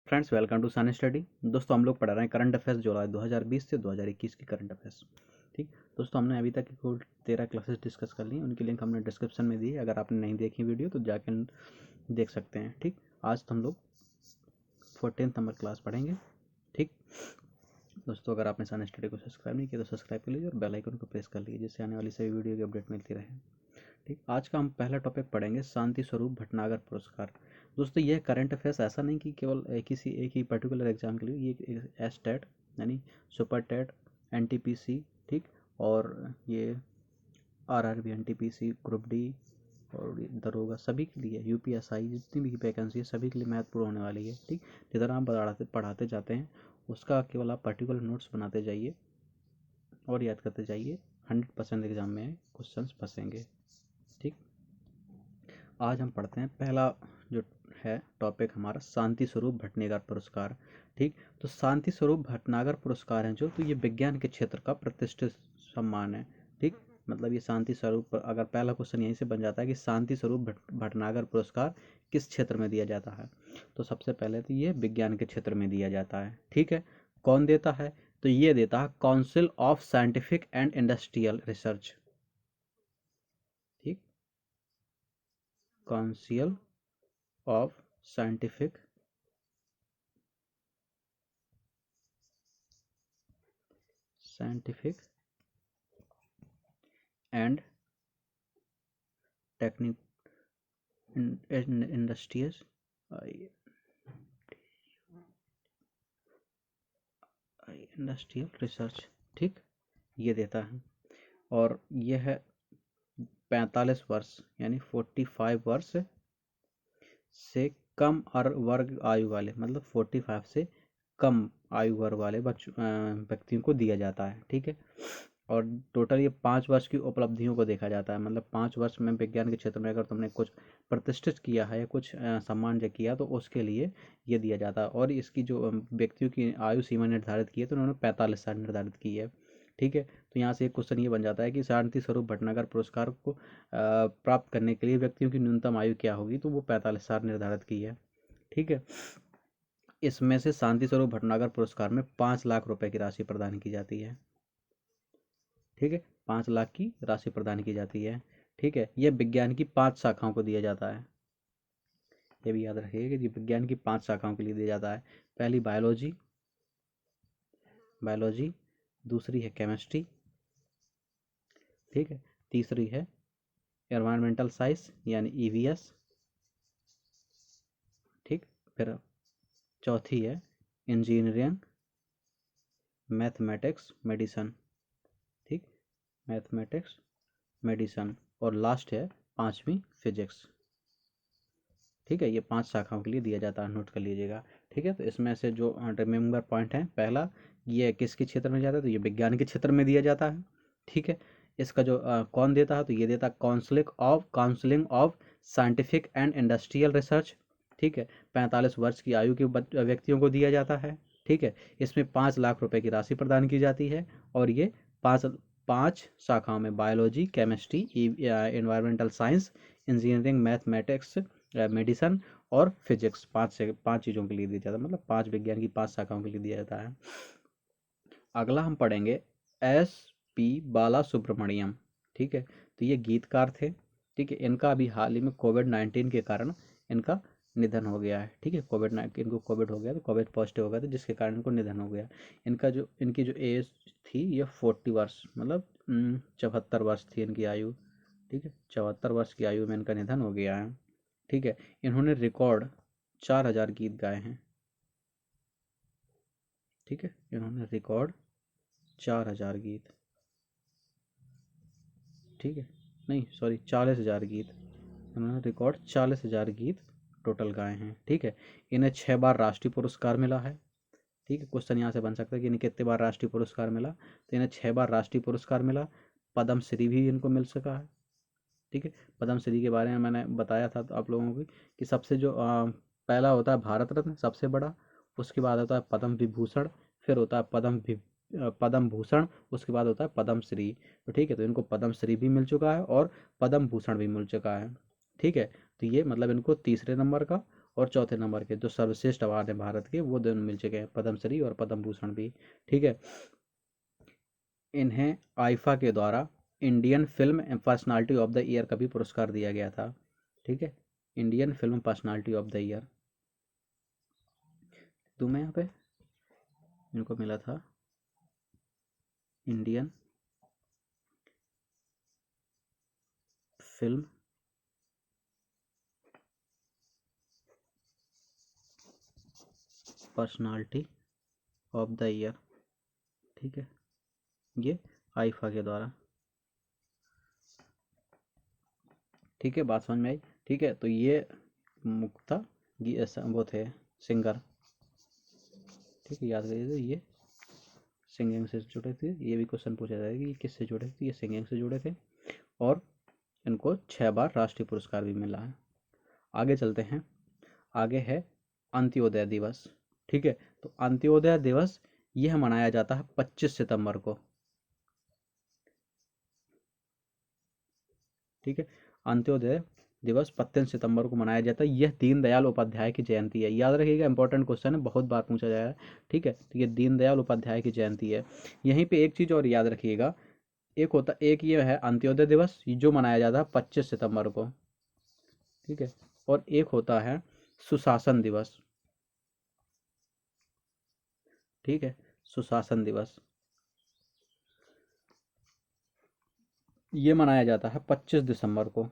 Friends, welcome to Sun study. दोस्तों, हम लोग पढ़ रहे हैं करंट अफेयर्स जुलाई 2020 से 2021 की करंट अफेयर्स। ठीक दोस्तों, हमने अभी तक की कुल 13 क्लासेस डिस्कस कर ली। उनकी लिंक हमने डिस्क्रिप्शन में दी है। अगर आपने नहीं देखी वीडियो तो जाकर देख सकते हैं। ठीक, आज तो हम लोग 14th नंबर क्लास पढ़ेंगे। ठीक दोस्तों, अगर आपने सन स्टडी को सब्सक्राइब नहीं किया तो सब्सक्राइब कर लीजिए और बेल आइकन को प्रेस कर लीजिए, जिससे आने वाली सभी वीडियो की अपडेट मिलती रहे। ठीक, आज का हम पहला टॉपिक पढ़ेंगे शांति स्वरूप भटनागर पुरस्कार। दोस्तों, यह करंट अफेयर्स ऐसा नहीं कि केवल किसी एक ही पर्टिकुलर एग्जाम के लिए। ये एस टेट यानी सुपर टेट, एनटीपीसी, ठीक, और ये आरआरबी, एनटीपीसी, ग्रुप डी और दरोगा, सभी के लिए यूपीएसआई जितनी भी वैकेंसी है सभी के लिए महत्वपूर्ण होने वाली है। ठीक, जिधर हम पढ़ाते जाते हैं उसका केवल आप पर्टिकुलर नोट्स बनाते जाइए और याद करते जाइए। 100% एग्जाम में क्वेश्चंस फंसेंगे। ठीक, आज हम पढ़ते हैं पहला जो है टॉपिक हमारा, शांति स्वरूप भटनागर पुरस्कार। ठीक, तो शांति स्वरूप भटनागर पुरस्कार है जो, तो ये विज्ञान के क्षेत्र का प्रतिष्ठित सम्मान है। ठीक, मतलब ये शांति स्वरूप, अगर पहला क्वेश्चन यहीं से बन जाता है कि शांति स्वरूप भटनागर पुरस्कार किस क्षेत्र में दिया जाता है, तो सबसे पहले तो ये विज्ञान के क्षेत्र में दिया जाता है। ठीक है, कौन देता है, तो ये देता है council of scientific and industrial research. ठीक, council of scientific and technique industries industrial research. ठीक, ये देता है और यह है 45 वर्ष यानी 45 वर्ष से कम और वर्ग आयु वाले, मतलब 45 से कम आयु वर्ग वाले व्यक्तियों को दिया जाता है। ठीक है, और टोटल ये 5 वर्ष की उपलब्धियों को देखा जाता है। मतलब 5 वर्ष में विज्ञान के क्षेत्र में अगर तुमने कुछ प्रतिष्ठित किया है या कुछ सम्मान जो किया तो उसके लिए ये दिया जाता है। और इसकी जो व्यक्तियों की आयु सीमा निर्धारित की है तो उन्होंने 45 साल निर्धारित की है। ठीक है, तो यहाँ से एक क्वेश्चन ये बन जाता है कि शांति स्वरूप भटनागर पुरस्कार को प्राप्त करने के लिए व्यक्तियों की न्यूनतम आयु क्या होगी, तो वो 45 साल निर्धारित की है। ठीक है, इसमें से शांति स्वरूप भटनागर पुरस्कार में 5 लाख रुपए की राशि प्रदान की जाती है। ठीक है, 5 लाख की राशि प्रदान की जाती है। ठीक है, यह विज्ञान की 5 शाखाओं को दिया जाता है। ये भी याद रखिएगा कि विज्ञान की 5 शाखाओं के लिए दिया जाता है। पहली बायोलॉजी, दूसरी है केमिस्ट्री, ठीक है, तीसरी है एनवायरमेंटल साइंस यानी ईवीएस, ठीक, फिर चौथी है इंजीनियरिंग, मैथमेटिक्स, मेडिसन, ठीक, मैथमेटिक्स, मेडिसन, और लास्ट है 5वीं फिजिक्स। ठीक है, ये 5 शाखाओं के लिए दिया जाता है, नोट कर लीजिएगा। ठीक है, तो इसमें से जो रिमेंबर पॉइंट है, पहला ये किसके क्षेत्र में जाता है, तो ये विज्ञान के क्षेत्र में दिया जाता है। ठीक है, इसका जो कौन देता है, तो ये देता है counselling of scientific and industrial research. ठीक है, 45 वर्ष की आयु के व्यक्तियों को दिया जाता है। ठीक है, इसमें 5 लाख रुपए की राशि प्रदान की जाती है और ये पाँच पाँच शाखाओं में biology, chemistry, environmental science, engineering, mathematics, medicine और फिजिक्स, 5 चीज़ों के लिए दिया जाता है। मतलब 5 विज्ञान की 5 शाखाओं के लिए दिया जाता है। अगला हम पढ़ेंगे एस पी बाला सुब्रमण्यम। ठीक है, तो ये गीतकार थे। ठीक है, इनका अभी हाल ही में कोविड-19 के कारण इनका निधन हो गया है। ठीक है, इनको कोविड हो गया, तो कोविड पॉजिटिव हो गया था जिसके कारण इनको निधन हो गया। इनकी जो एज थी ये 40 वर्ष, मतलब 74 वर्ष थी इनकी आयु। ठीक है, 74 वर्ष की आयु में इनका निधन हो गया है। ठीक है, इन्होंने रिकॉर्ड 4000 गीत गाए हैं। ठीक है, इन्होंने रिकॉर्ड 4000 गीत, ठीक है, नहीं सॉरी 40,000 गीत, इन्होंने रिकॉर्ड 40,000 गीत टोटल गाए हैं। ठीक है, इन्हें 6 बार राष्ट्रीय पुरस्कार मिला है। ठीक है, क्वेश्चन यहाँ से बन सकता है कि इन्हें कितने बार राष्ट्रीय पुरस्कार मिला, तो इन्हें 6 बार राष्ट्रीय पुरस्कार मिला। पद्म श्री भी इनको मिल सका है। ठीक है, पद्म श्री के बारे में मैंने बताया था तो आप लोगों को कि सबसे जो पहला होता है भारत रत्न, सबसे बड़ा, उसके बाद होता है पद्म विभूषण, फिर होता है पद्म भूषण, उसके बाद होता है पद्म श्री। तो ठीक है, तो इनको पद्म श्री भी मिल चुका है और पद्म भूषण भी मिल चुका है। ठीक है, तो ये मतलब इनको तीसरे नंबर का और चौथे नंबर के जो सर्वश्रेष्ठ अवार्ड है भारत के, वो दोनों मिल चुके हैं, पद्मश्री और पद्म भूषण भी। ठीक है, इन्हें आईफा के द्वारा Indian film personality of the year का भी पुरस्कार दिया गया था। ठीक है, Indian film personality of the year दूँ मैं यहाँ पे, इनको मिला था Indian film personality of the year. ठीक है, ये आईफा के द्वारा। ठीक है, बात समझ में आई। ठीक है, तो ये मुक्ता वो थे सिंगर। ठीक है, याद करिए, ये सिंगिंग से जुड़े थे। ये भी क्वेश्चन पूछा जाएगा कि किससे जुड़े थे, ये सिंगिंग से जुड़े थे और इनको 6 बार राष्ट्रीय पुरस्कार भी मिला है। आगे चलते हैं, आगे है अंत्योदय दिवस। ठीक है, तो अंत्योदय दिवस यह मनाया जाता है 25 सितंबर को। ठीक है, अंत्योदय दिवस 25 सितंबर को मनाया जाता है। यह दीनदयाल उपाध्याय की जयंती है, याद रखिएगा, इंपॉर्टेंट क्वेश्चन है, बहुत बार पूछा जाएगा। ठीक है, तो ये दीनदयाल उपाध्याय की जयंती है। यहीं पे एक चीज़ और याद रखिएगा, एक ये है अंत्योदय दिवस जो मनाया जाता है 25 सितंबर को। ठीक है, और एक होता है सुशासन दिवस। ठीक है, सुशासन दिवस ये मनाया जाता है 25 दिसंबर को।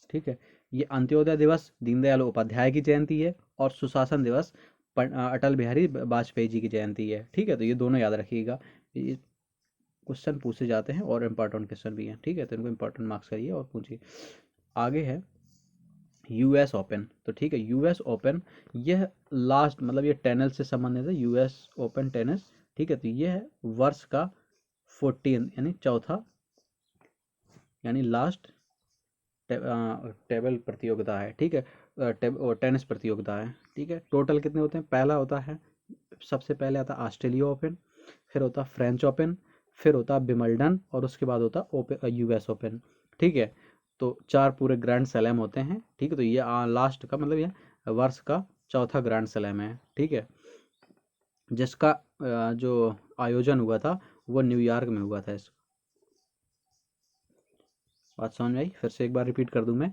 ठीक है, ये अंत्योदय दिवस दीनदयाल उपाध्याय की जयंती है और सुशासन दिवस अटल बिहारी वाजपेयी जी की जयंती है। ठीक है, तो ये दोनों याद रखिएगा, ये क्वेश्चन पूछे जाते हैं और इम्पोर्टेंट क्वेश्चन भी हैं। ठीक है, तो इनको इम्पोर्टेंट मार्क्स करिए और पूछिए। आगे है यूएस ओपन। तो ठीक है, यूएस ओपन यह लास्ट, मतलब ये टेनिस से संबंधित है, यूएस ओपन टेनिस। ठीक है, तो ये है वर्ष का 14 यानी चौथा, यानी लास्ट टेबल प्रतियोगिता है। ठीक है, टेनिस प्रतियोगिता है। ठीक है, टोटल कितने होते हैं, पहला होता है, सबसे पहले आता है ऑस्ट्रेलिया ओपन, फिर होता है फ्रेंच ओपन, फिर होता है विंबलडन और उसके बाद होता है यूएस ओपन। ठीक है, तो 4 पूरे ग्रैंड स्लैम होते हैं। ठीक है, तो ये लास्ट का मतलब ये वर्ष का चौथा ग्रैंड स्लैम है। ठीक है, जिसका जो आयोजन हुआ था वो न्यूयॉर्क में हुआ था। इस बात समझ में आई, फिर से एक बार रिपीट कर दूं मैं।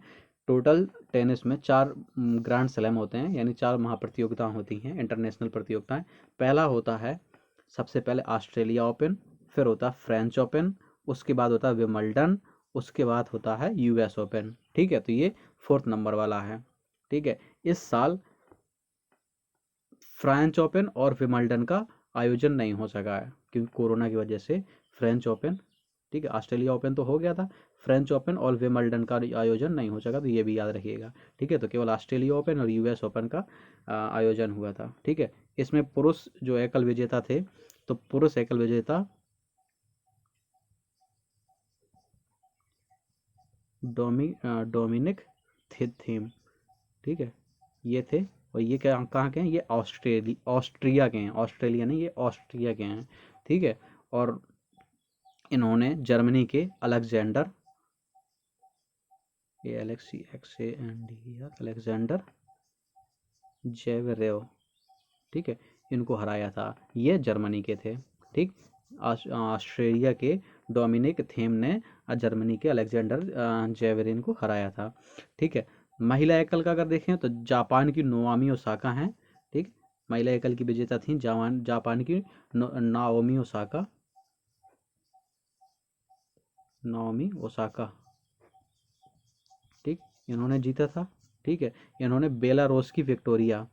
टोटल टेनिस में 4 ग्रैंड स्लैम होते हैं, यानी 4 महाप्रतियोगिताएं होती हैं, इंटरनेशनल प्रतियोगिताएं। पहला होता है सबसे पहले ऑस्ट्रेलिया ओपन, फिर होता है फ्रेंच ओपन, उसके बाद होता है विंबलडन, उसके बाद होता है यूएस ओपन। ठीक है, तो ये 4th नंबर वाला है। ठीक है, इस साल फ्रेंच ओपन और विंबलडन का आयोजन नहीं हो सका है क्योंकि कोरोना की वजह से। फ्रेंच ओपन, ठीक है, ऑस्ट्रेलिया ओपन तो हो गया था, फ्रेंच ओपन और विंबलडन का आयोजन नहीं हो सका, तो ये भी याद रखिएगा। ठीक है, तो केवल ऑस्ट्रेलिया ओपन और यूएस ओपन का आयोजन हुआ था। ठीक है, इसमें पुरुष जो एकल विजेता थे, तो पुरुष एकल विजेता डोमिनिक थीम। ठीक है, ये थे, और ये क्या कहाँ के हैं, ये ऑस्ट्रिया के हैं, ऑस्ट्रेलिया नहीं, ये ऑस्ट्रिया के हैं। ठीक है, और इन्होंने जर्मनी के अलेक्जेंडर, ये अलेक्जेंडर जेवरेव, ठीक है, इनको हराया था। ये जर्मनी के थे। ठीक, ऑस्ट्रेलिया के डोमिनिक थीम ने जर्मनी के अलेक्जेंडर जेवरिन को हराया था। ठीक है, महिला एकल का अगर देखें तो जापान की नोआमी ओसाका हैं। ठीक, महिला एकल की विजेता थी जापान की नाओमी ओसाका, नाओमी ओसाका। ठीक, इन्होंने जीता था। ठीक है, इन्होंने बेलारूस की विक्टोरिया,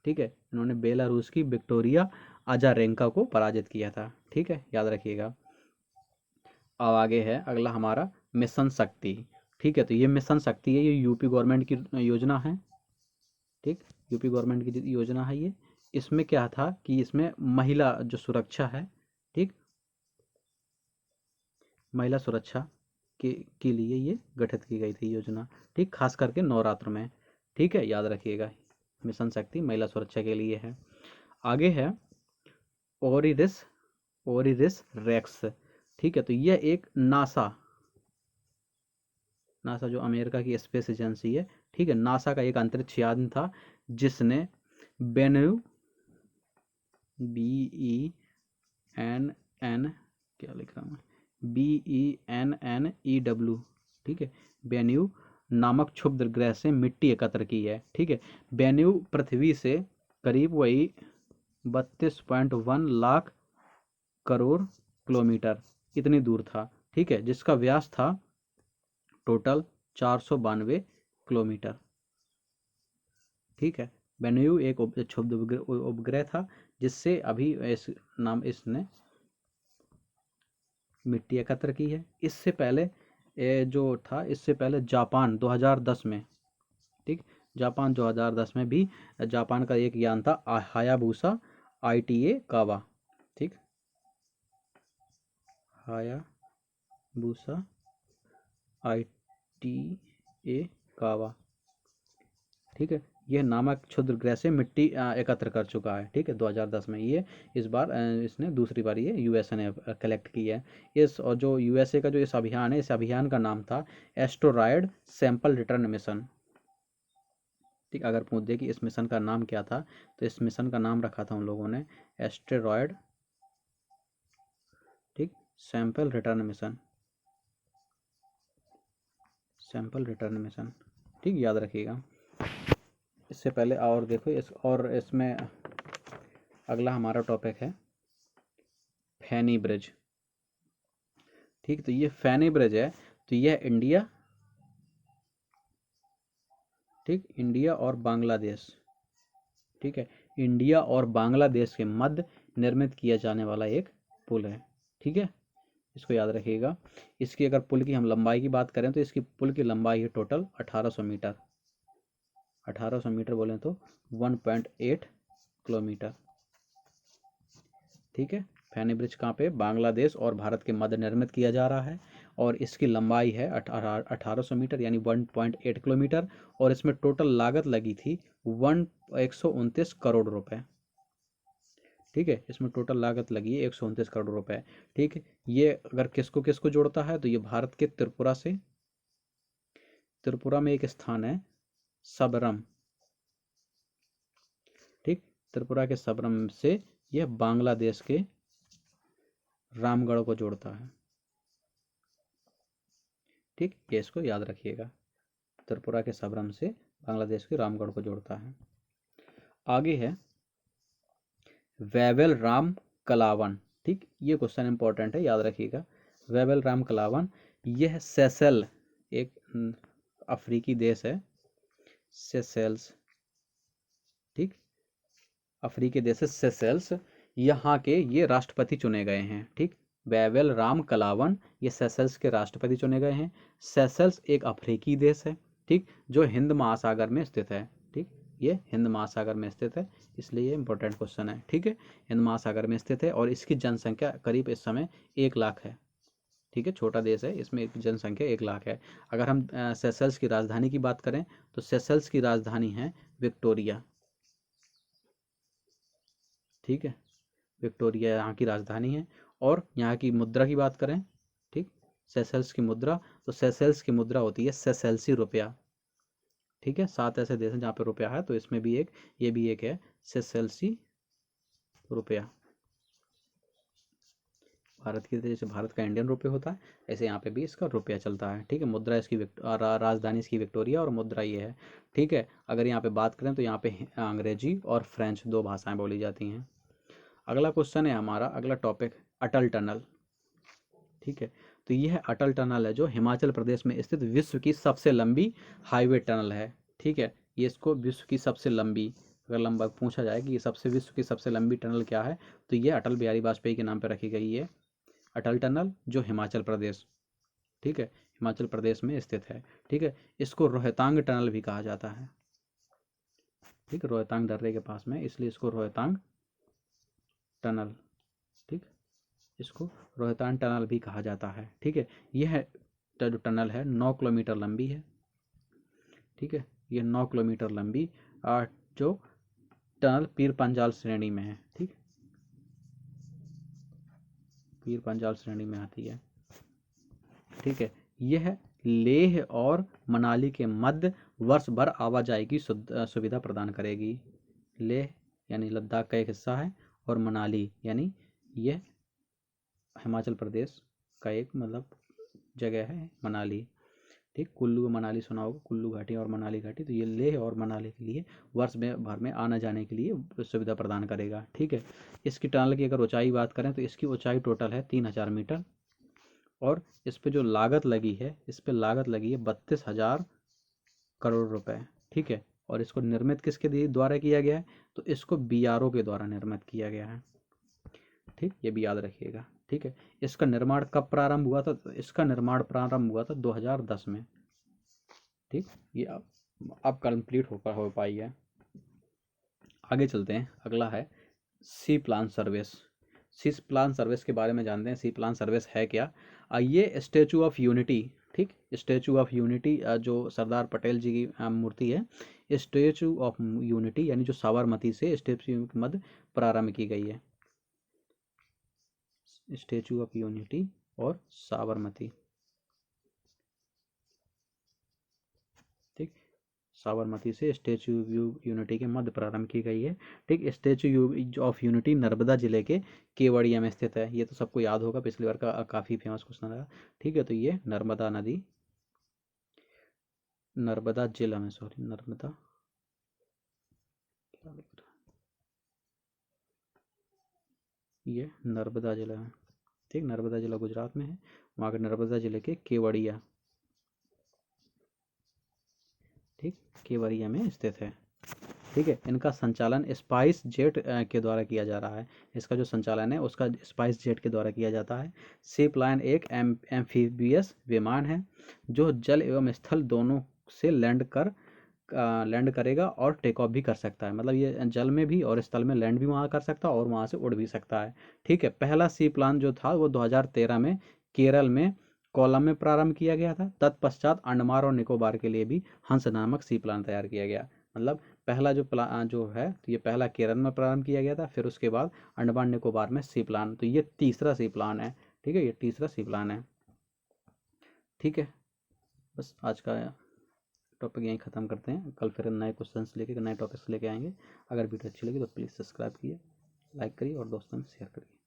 ठीक है, इन्होंने बेलारूस की विक्टोरिया अजारेंका को पराजित किया था। ठीक है, याद रखिएगा। अब आगे है अगला हमारा मिशन शक्ति। ठीक है, तो ये मिशन शक्ति है, ये यूपी गवर्नमेंट की योजना है। ठीक, यूपी गवर्नमेंट की योजना है ये। इसमें क्या था कि इसमें महिला जो सुरक्षा है, ठीक, महिला सुरक्षा के लिए ये गठित की गई थी योजना। ठीक, खास करके नवरात्र में। ठीक है, याद रखिएगा, मिशन शक्ति महिला सुरक्षा के लिए है। आगे है ओरिरिस, ओरिरिस रेक्स। ठीक है, तो यह एक नासा जो अमेरिका की स्पेस एजेंसी है, ठीक है, नासा का एक अंतरिक्ष यान था जिसने बेन्यू BENN क्या लिख रहा हूँ मैं, BENNEW, ठीक है, बेन्यू नामक क्षुद्र ग्रह से मिट्टी एकत्र की है। ठीक है, बेन्यू पृथ्वी से करीब वही 32.1 लाख करोड़ किलोमीटर इतनी दूर था। ठीक है, जिसका व्यास था टोटल 492 किलोमीटर। ठीक है, बेन्यू एक क्षुद्र उपग्रह था जिससे अभी इसने मिट्टी एकत्र की है। इससे पहले जो था, इससे पहले जापान 2010 में, ठीक, जापान 2010 में भी जापान का एक यान था हायाबुसा ITA कावा, ठीक, हायाबुसा ITA कावा, ठीक है, यह नामक क्षुद्र ग्रह से मिट्टी एकत्र कर चुका है। ठीक है, 2010 में ये इस बार इसने दूसरी बार ये USA ने कलेक्ट की है। इस और जो USA का जो इस अभियान है, इस अभियान का नाम था एस्टेरॉयड सैंपल रिटर्न मिशन। ठीक, अगर पूछ दे कि इस मिशन का नाम क्या था, तो इस मिशन का नाम रखा था उन लोगों ने एस्टेरॉयड, ठीक, sample return mission, sample return mission. ठीक, याद रखिएगा। इससे पहले और देखो इसमें अगला हमारा टॉपिक है फैनी ब्रिज। ठीक, तो ये फैनी ब्रिज है, तो यह इंडिया, ठीक, इंडिया और बांग्लादेश, ठीक है, इंडिया और बांग्लादेश के मध्य निर्मित किया जाने वाला एक पुल है। ठीक है, इसको याद रखिएगा। इसकी अगर पुल की हम लंबाई की बात करें तो इसकी पुल की लंबाई है टोटल 1800 मीटर। 1800 मीटर बोलें तो 1.8 किलोमीटर। ठीक है, फैनी ब्रिज कहाँ पे, बांग्लादेश और भारत के मध्य निर्मित किया जा रहा है और इसकी लंबाई है 1800 मीटर यानी 1.8 किलोमीटर और इसमें टोटल लागत लगी थी 129 करोड़ रुपए। ठीक है, इसमें टोटल लागत लगी है 129 करोड़ रुपए। ठीक है, ये अगर किसको किसको जोड़ता है तो ये भारत के त्रिपुरा से, त्रिपुरा में एक स्थान है सबरम, ठीक, त्रिपुरा के सबरम से यह बांग्लादेश के रामगढ़ को जोड़ता है। ठीक, ये इसको याद रखिएगा, त्रिपुरा के सबरम से बांग्लादेश के रामगढ़ को जोड़ता है। आगे है वेवेल राम कलावन। ठीक, ये क्वेश्चन इंपॉर्टेंट है, याद रखिएगा। वेवेल राम कलावन, यह सेशेल, एक अफ्रीकी देश है, सेशेल्स, ठीक, अफ्रीकी देश है सेशेल्स, यहाँ के ये राष्ट्रपति चुने गए हैं। ठीक, वेवेल राम कलावन ये सेशेल्स के राष्ट्रपति चुने गए हैं। सेशेल्स एक अफ्रीकी देश है, ठीक, जो हिंद महासागर में स्थित है। ठीक, ये हिंद महासागर में स्थित है, इसलिए ये इंपॉर्टेंट क्वेश्चन है। ठीक है, हिंद महासागर में स्थित है और इसकी जनसंख्या करीब इस समय 1 लाख है। ठीक है, छोटा देश है, इसमें जनसंख्या 1 लाख है। अगर हम सेशेल्स की राजधानी की बात करें तो सेशेल्स की राजधानी है विक्टोरिया। ठीक है, विक्टोरिया यहाँ की राजधानी है। और यहाँ की मुद्रा की बात करें, ठीक, सेशेल्स की मुद्रा, तो सेशेल्स की मुद्रा होती है सेशेल्सी रुपया। ठीक है, 7 ऐसे देश हैं जहाँ पे रुपया है, तो इसमें भी एक, ये भी एक है सेशेल्सी रुपया। भारत की जैसे भारत का इंडियन रुपये होता है, ऐसे यहाँ पे भी इसका रुपया चलता है। ठीक है, मुद्रा इसकी राजधानी इसकी विक्टोरिया और मुद्रा ये है। ठीक है, अगर यहाँ पे बात करें तो यहाँ पे अंग्रेजी और फ्रेंच 2 भाषाएं बोली जाती हैं। अगला क्वेश्चन है हमारा, अगला टॉपिक अटल टनल। ठीक है, तो यह अटल टनल है जो हिमाचल प्रदेश में स्थित विश्व की सबसे लंबी हाईवे टनल है। ठीक है, ये इसको विश्व की सबसे लंबी, अगर लंबा पूछा जाए कि ये सबसे विश्व की सबसे लंबी टनल क्या है, तो ये अटल बिहारी वाजपेयी के नाम पर रखी गई है अटल टनल, जो हिमाचल प्रदेश, ठीक है, हिमाचल प्रदेश में स्थित है। ठीक है, इसको रोहतांग टनल भी कहा जाता है। ठीक, रोहतांग दर्रे के पास में, इसलिए इसको रोहतांग टनल, ठीक, इसको रोहतांग टनल भी कहा जाता है। ठीक है, यह जो टनल है 9 किलोमीटर लंबी है। ठीक है, यह 9 किलोमीटर लंबी जो टनल पीर पंजाल श्रेणी में है। ठीक, पीर पंजाल श्रेणी में आती है। ठीक है, यह लेह और मनाली के मध्य वर्ष भर आवाजाही की सुविधा प्रदान करेगी। लेह यानी लद्दाख का एक हिस्सा है, और मनाली यानी यह हिमाचल प्रदेश का एक मतलब जगह है मनाली। ठीक, कुल्लू मनाली सुना होगा, कुल्लू घाटी और मनाली घाटी, तो ये लेह और मनाली के लिए वर्ष में भर में आना जाने के लिए सुविधा प्रदान करेगा। ठीक है, इसकी टनल की अगर ऊंचाई बात करें तो इसकी ऊंचाई टोटल है 3000 मीटर, और इस पे जो लागत लगी है, इस पे लागत लगी है 32,000 करोड़ रुपए। ठीक है, और इसको निर्मित किसके द्वारा किया गया है, तो इसको BRO के द्वारा निर्मित किया गया है। ठीक, ये भी याद रखिएगा। ठीक है, इसका निर्माण कब प्रारंभ हुआ था, तो इसका निर्माण प्रारंभ हुआ था 2010 में। ठीक, ये अब कंप्लीट हो पाई है। आगे चलते हैं, अगला है सी प्लान सर्विस। सी प्लान सर्विस के बारे में जानते हैं। सी प्लान सर्विस है क्या? ये स्टैचू ऑफ यूनिटी, ठीक, स्टैचू ऑफ यूनिटी जो सरदार पटेल जी की मूर्ति है, स्टैचू ऑफ यूनिटी यानी जो साबरमती से स्टैचू के मध्य प्रारंभ की गई है। स्टैचू ऑफ यूनिटी और साबरमती, ठीक, साबरमती से स्टैचू ऑफ यूनिटी के मध्य प्रारंभ की गई है। ठीक, स्टैचू ऑफ यूनिटी नर्मदा जिले के केवड़िया में स्थित है। ये तो सबको याद होगा, पिछली बार का काफ़ी फेमस क्वेश्चन रहा। ठीक है, तो ये नर्मदा नदी, नर्मदा जिला में, सॉरी, नर्मदा, क्या लिख रहा है, ये नर्मदा जिला में। ठीक, नर्मदा जिला गुजरात में है, वहाँ के नर्मदा जिले के केवड़िया, ठीक, केवड़िया में स्थित है। ठीक है, इनका संचालन स्पाइस जेट के द्वारा किया जा रहा है। इसका जो संचालन है उसका स्पाइस जेट के द्वारा किया जाता है। शिप लाइन एक एम्फीबियस विमान है जो जल एवं स्थल दोनों से लैंड करेगा और टेक ऑफ भी कर सकता है। मतलब ये जल में भी और स्थल में लैंड भी वहाँ कर सकता है और वहाँ से उड़ भी सकता है। ठीक है, पहला सी प्लान जो था वो 2013 में केरल में कोल्लम में प्रारंभ किया गया था। तत्पश्चात अंडमान और निकोबार के लिए भी हंस नामक सी प्लान तैयार किया गया। मतलब पहला जो प्लान जो है, तो ये पहला केरल में प्रारंभ किया गया था, फिर उसके बाद अंडमान निकोबार में सी प्लान, तो ये तीसरा सी प्लान है। ठीक है, ये तीसरा सी प्लान है। ठीक है, बस आज का टॉपिक यहीं ख़त्म करते हैं। कल फिर नए क्वेश्चंस लेके, नए टॉपिक्स लेके आएंगे। अगर वीडियो अच्छी लगी तो प्लीज़ सब्सक्राइब कीजिए, लाइक करिए और दोस्तों में शेयर करिए।